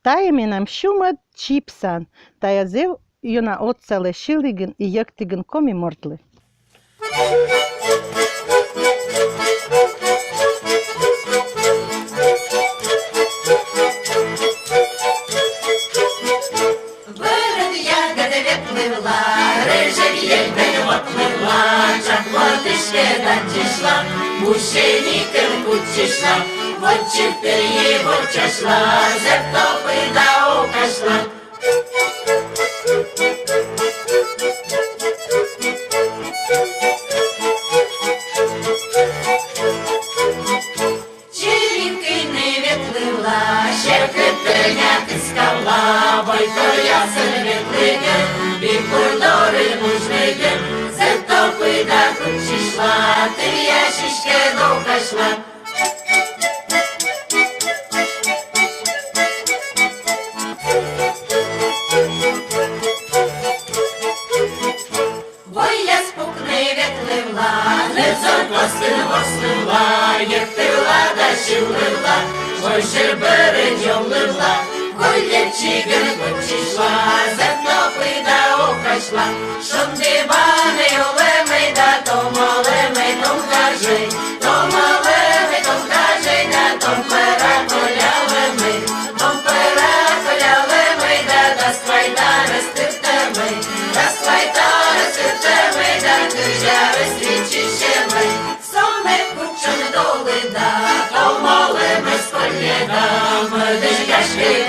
Taimin am shumat chipsan, tayazev yona otsale shiligin I yaktigin komi mortli. Мучеником кучишла, вот теперь вот чашла, зертопы да укашла. Черінки не відлила, щерки пеняк іскала, бойко ясен відлиген, і кордори мужниген, зертопи да кучишла, ти яшишке докашла. Ой, шербереньом ливла, колечиган почишла, зернопи да окашла, шом дивани олемей да том олемей, том кажей, том олемей, том кажей да том пера колялемей, том пера колялемей да сквайдаре стиртемей, да сквайдаре стиртемей, да кижаре стрічишемей, соме кучон доли да, том олемей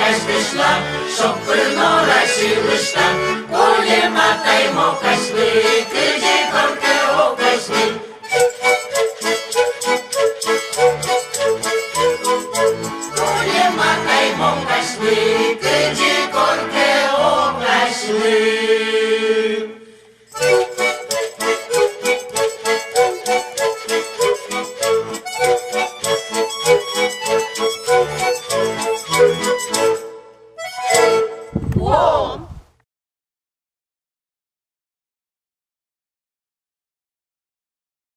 каждый шла, чтоб пырнула шилышта, поле матай мокашли, кыди корке окашли. Поле матай мокашли, кыди корке окашли.